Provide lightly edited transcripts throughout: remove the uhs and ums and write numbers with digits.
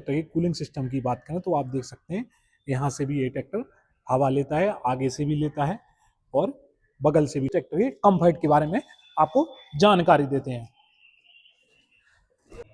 Tractor की cooling system की बात करें तो आप देख सकते हैं यहाँ से भी ये ट्रैक्टर हवा लेता है, आगे से भी लेता है और बगल से भी। ट्रैक्टर के कंफर्ट के बारे में आपको जानकारी देते हैं।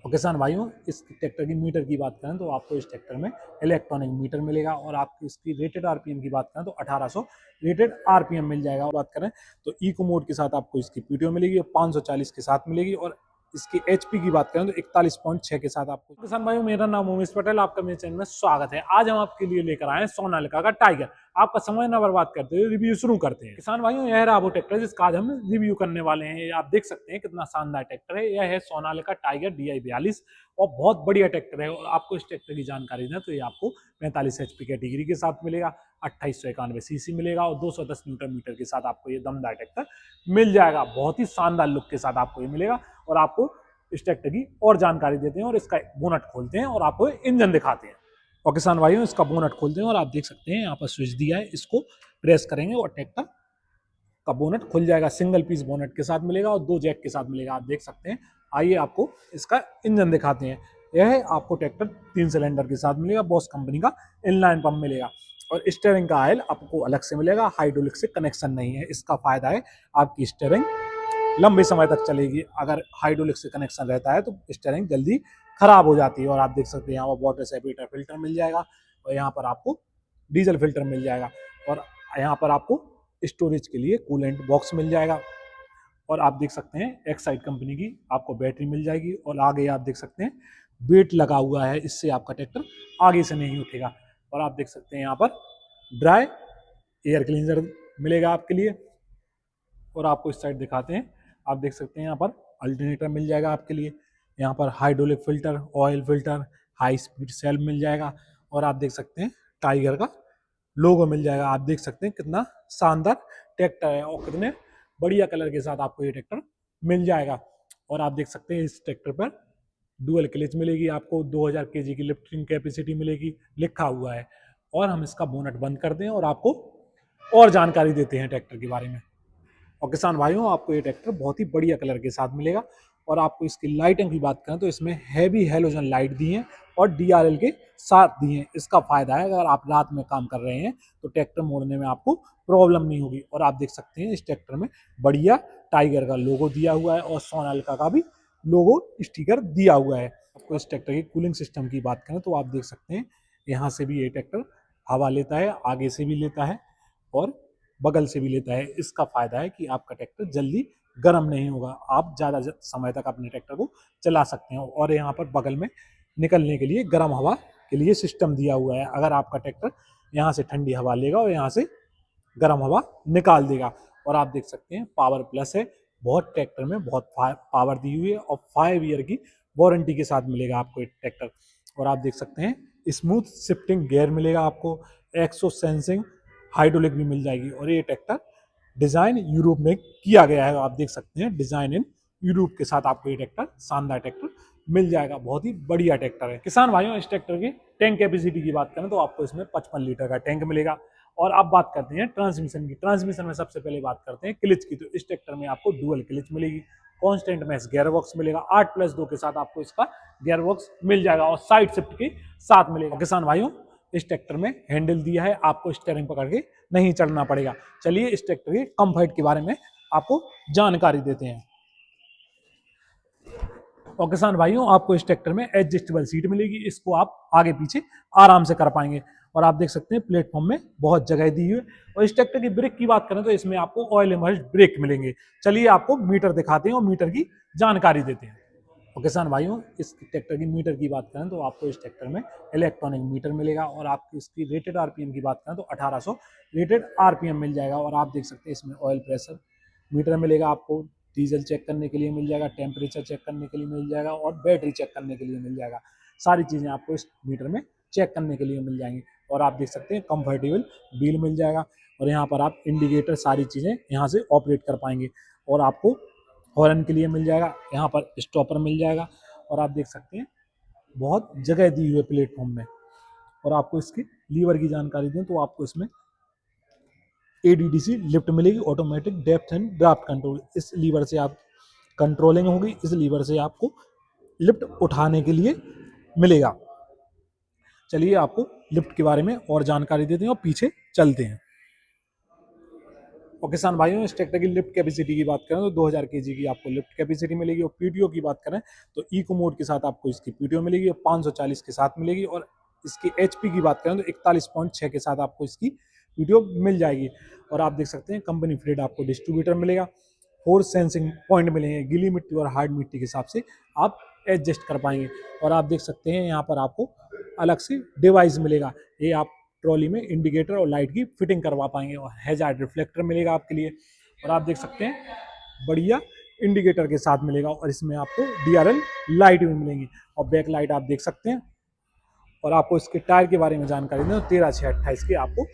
और किसान भाइयों, इस ट्रैक्टर की मीटर की बात करें तो आपको इस ट्रैक्टर में इलेक्ट्रॉनिक मीटर मिलेगा और आपकी इसकी रेटेड आरपीएम की बात करें तो 1800 रेटेड आरपीएम मिल जाएगा। बात करें तो इको मोड के साथ आपको इसकी पीटीओ मिलेगी और 540 के साथ मिलेगी और इसकी एचपी की बात करें तो 41.6 के साथ आपको। किसान भाइयों, मेरा नाम उमेश पटेल, आपका मेरे चैनल में स्वागत है। आज हम आपके लिए लेकर आए हैं सोनालिका का टाइगर। आपका समय न बर्बाद करते हुए रिव्यू शुरू करते हैं। किसान भाइयों, यह रहा वो ट्रैक्टर जिसका आज हम रिव्यू करने वाले हैं। आप देख सकते हैं कितना शानदार ट्रैक्टर है। यह है सोनालिका टाइगर DI 42 और बहुत बढ़िया ट्रैक्टर है। और आपको इस ट्रैक्टर की जानकारी दें तो ये आपको 45 HP कैटेगरी के साथ मिलेगा, 2891 सीसी मिलेगा और 210 न्यूटन मीटर के साथ आपको ये दमदार ट्रैक्टर मिल जाएगा। बहुत ही शानदार लुक के साथ आपको ये मिलेगा। और आपको इस ट्रैक्टर की और जानकारी देते हैं और इसका बोनट खोलते हैं और आपको इंजन दिखाते हैं। और किसान भाइयों, इसका बोनट खोलते हैं और आप देख सकते हैं यहाँ पर स्विच दिया है, इसको प्रेस करेंगे और ट्रैक्टर का बोनट खुल जाएगा। सिंगल पीस बोनट के साथ मिलेगा और 2 जैक के साथ मिलेगा। आप देख सकते हैं। आइए आपको इसका इंजन दिखाते हैं। यह है आपको ट्रैक्टर 3 सिलेंडर के साथ मिलेगा। बॉस कंपनी का इनलाइन पंप मिलेगा और स्टीयरिंग का ऑयल आपको अलग से मिलेगा। हाइड्रोलिक से कनेक्शन नहीं है। इसका फायदा है आपकी स्टीयरिंग लंबे समय तक चलेगी। अगर हाइड्रोलिक से कनेक्शन रहता है तो स्टीयरिंग जल्दी खराब हो जाती है। और आप देख सकते हैं यहाँ पर वाटर सेपरेटर फिल्टर मिल जाएगा और यहाँ पर आपको डीजल फिल्टर मिल जाएगा और यहाँ पर आपको स्टोरेज के लिए कूलेंट बॉक्स मिल जाएगा। और आप देख सकते हैं एक्साइड कंपनी की आपको बैटरी मिल जाएगी और आगे आप देख सकते हैं वेट लगा हुआ है, इससे आपका ट्रैक्टर आगे से नहीं उठेगा। और आप देख सकते हैं यहाँ पर ड्राई एयर क्लीनर मिलेगा आपके लिए। और आपको इस साइड दिखाते हैं। आप देख सकते हैं यहाँ पर अल्टरनेटर मिल जाएगा आपके लिए। यहाँ पर hydraulic filter, oil filter, high speed self मिल जाएगा और आप देख सकते हैं टाइगर का लोगो मिल जाएगा। आप देख सकते हैं कितना शानदार ट्रैक्टर है और कितने बढ़िया कलर के साथ आपको ये ट्रैक्टर मिल जाएगा। और आप देख सकते हैं इस ट्रैक्टर पर डुअल क्लच मिलेगी, आपको 2000 kg की लिफ्टिंग कैपेसिटी मिलेगी, लिखा हुआ है। और हम इसका बोनट बंद कर दें और आपको और जानकारी देते हैं ट्रैक्टर के बारे में। और किसान भाइयों, आपको ये ट्रैक्टर बहुत ही बढ़िया कलर के साथ मिलेगा। और आपको इसकी लाइटिंग की बात करें तो इसमें हैवी हेलोजन लाइट दी है और DRL के साथ दी है। इसका फायदा है अगर आप रात में काम कर रहे हैं तो ट्रैक्टर मोड़ने में आपको प्रॉब्लम नहीं होगी। और आप देख सकते हैं इस ट्रैक्टर में बढ़िया टाइगर का लोगो दिया हुआ है और सोनालिका का भी लोगो स्टिकर दिया हुआ है। आपको इस ट्रैक्टर की कूलिंग सिस्टम की बात करें तो आप देख सकते हैं यहाँ से भी ये ट्रैक्टर हवा लेता है, आगे से भी लेता है और बगल से भी लेता है। इसका फायदा है कि आपका ट्रैक्टर जल्दी गर्म नहीं होगा, आप ज़्यादा समय तक अपने ट्रैक्टर को चला सकते हैं। और यहाँ पर बगल में निकलने के लिए गर्म हवा के लिए सिस्टम दिया हुआ है। अगर आपका ट्रैक्टर यहाँ से ठंडी हवा लेगा और यहाँ से गर्म हवा निकाल देगा। और आप देख सकते हैं पावर प्लस है, बहुत ट्रैक्टर में बहुत पावर दी हुई है और 5 ईयर की वारंटी के साथ मिलेगा आपको एक ट्रैक्टर। और आप देख सकते हैं स्मूथ शिफ्टिंग गियर मिलेगा आपको, एक्सो सेंसिंग हाइड्रोलिक भी मिल जाएगी। और ये ट्रैक्टर डिजाइन यूरोप में किया गया है। आप देख सकते हैं डिजाइन इन यूरोप के साथ आपको ये ट्रैक्टर शानदार ट्रैक्टर मिल जाएगा। बहुत ही बढ़िया ट्रैक्टर है। किसान भाइयों, इस ट्रैक्टर की टैंक कैपेसिटी की बात करें तो आपको इसमें 55 लीटर का टैंक मिलेगा। और अब बात करते हैं ट्रांसमिशन की। ट्रांसमिशन में सबसे पहले बात करते हैं क्लिच की। तो इस ट्रैक्टर में आपको डुअल क्लिच मिलेगी, कांस्टेंट मैश गियर बॉक्स मिलेगा, 8+2 के साथ आपको इसका गियर बॉक्स मिल जाएगा और साइड शिफ्ट के साथ मिलेगा। किसान भाइयों, इस ट्रैक्टर में हैंडल दिया है, आपको स्टीयरिंग पकड़ के नहीं चलना पड़ेगा। चलिए इस ट्रैक्टर के कंफर्ट के बारे में आपको जानकारी देते हैं। और किसान भाइयों, आपको इस ट्रैक्टर में एडजस्टेबल सीट मिलेगी, इसको आप आगे पीछे आराम से कर पाएंगे। और आप देख सकते हैं प्लेटफॉर्म में बहुत जगह दी हुई है। और इस ट्रैक्टर की ब्रेक की बात करें तो इसमें आपको ऑयल इमर्स्ड ब्रेक मिलेंगे। चलिए आपको मीटर दिखाते हैं और मीटर की जानकारी देते हैं। और किसान भाइयों, इस ट्रैक्टर की मीटर की बात करें तो आपको इस ट्रैक्टर में इलेक्ट्रॉनिक मीटर मिलेगा और आपकी इसकी रेटेड आरपीएम की बात करें तो 1800 रेटेड आरपीएम मिल जाएगा। और आप देख सकते हैं इसमें ऑयल प्रेशर मीटर मिलेगा, आपको डीजल चेक करने के लिए मिल जाएगा, टेम्परेचर चेक करने के लिए मिल जाएगा और बैटरी चेक करने के लिए मिल जाएगा। सारी चीज़ें आपको इस मीटर में चेक करने के लिए मिल जाएंगी। और आप देख सकते हैं कंफर्टेबल व्हील मिल जाएगा और यहाँ पर आप इंडिकेटर सारी चीज़ें यहाँ से ऑपरेट कर पाएंगे। और आपको हॉर्न के लिए मिल जाएगा, यहाँ पर स्टॉपर मिल जाएगा। और आप देख सकते हैं बहुत जगह दी हुई है प्लेटफॉर्म में। और आपको इसकी लीवर की जानकारी दें तो आपको इसमें ADDC लिफ्ट मिलेगी, automatic depth and draft control. इस लीवर से आप कंट्रोलिंग होगी, इस लीवर से आपको लिफ्ट उठाने के लिए मिलेगा। चलिए आपको लिफ्ट के बारे में और जानकारी देते हैं और पीछे चलते हैं। और किसान भाइयों, इस ट्रैक्टर की लिफ्ट कैपेसिटी की बात करें तो 2000 केजी की आपको लिफ्ट कैपेसिटी मिलेगी। और पीटीओ की बात करें तो इको मोड के साथ आपको इसकी पीटीओ मिलेगी और 540 के साथ मिलेगी। और इसकी एचपी की बात करें तो 41.6 के साथ आपको इसकी पीटीओ मिल जाएगी। और आप देख सकते हैं कंपनी फिटेड आपको डिस्ट्रीब्यूटर मिलेगा, 4 सेंसिंग पॉइंट मिलेंगे, गीली मिट्टी और हार्ड मिट्टी के हिसाब से आप एडजस्ट कर पाएंगे। और आप देख सकते हैं यहाँ पर आपको अलग से डिवाइस मिलेगा, ये आप ट्रॉली में इंडिकेटर और लाइट की फिटिंग करवा पाएंगे। और हैजार्ड रिफ्लेक्टर मिलेगा आपके लिए। और आप देख सकते हैं बढ़िया इंडिकेटर के साथ मिलेगा। और इसमें आपको डीआरएल लाइट भी मिलेंगी और बैक लाइट आप देख सकते हैं। और आपको इसके टायर के बारे में जानकारी दें तो 13/6/28 के आपको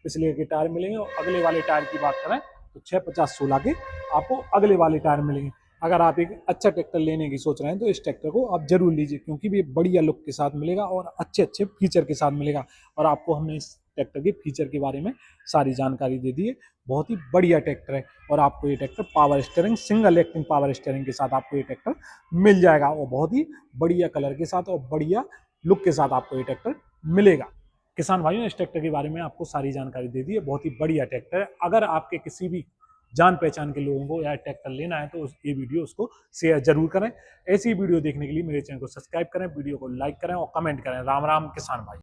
पिछले के टायर मिलेंगे। और अगले वाले टायर की बात करें तो 650/16 के आपको अगले वाले टायर मिलेंगे। अगर आप एक अच्छा ट्रैक्टर लेने की सोच रहे हैं तो इस ट्रैक्टर को आप जरूर लीजिए, क्योंकि ये बढ़िया लुक के साथ मिलेगा और अच्छे अच्छे फीचर के साथ मिलेगा। और आपको हमने इस ट्रैक्टर के फीचर के बारे में सारी जानकारी दे दी है। बहुत ही बढ़िया ट्रैक्टर है। और आपको ये tractor power steering, single acting power steering के साथ आपको ये ट्रैक्टर मिल जाएगा और बहुत ही बढ़िया कलर के साथ और बढ़िया लुक के साथ आपको ये ट्रैक्टर मिलेगा। किसान भाइयों, इस ट्रैक्टर के बारे में आपको सारी जानकारी दे दी है। बहुत ही बढ़िया ट्रैक्टर है। अगर आपके किसी भी जान पहचान के लोगों को यह ट्रैक्टर लेना है तो ये वीडियो उसको शेयर जरूर करें। ऐसी वीडियो देखने के लिए मेरे चैनल को सब्सक्राइब करें, वीडियो को लाइक करें और कमेंट करें। राम राम किसान भाई।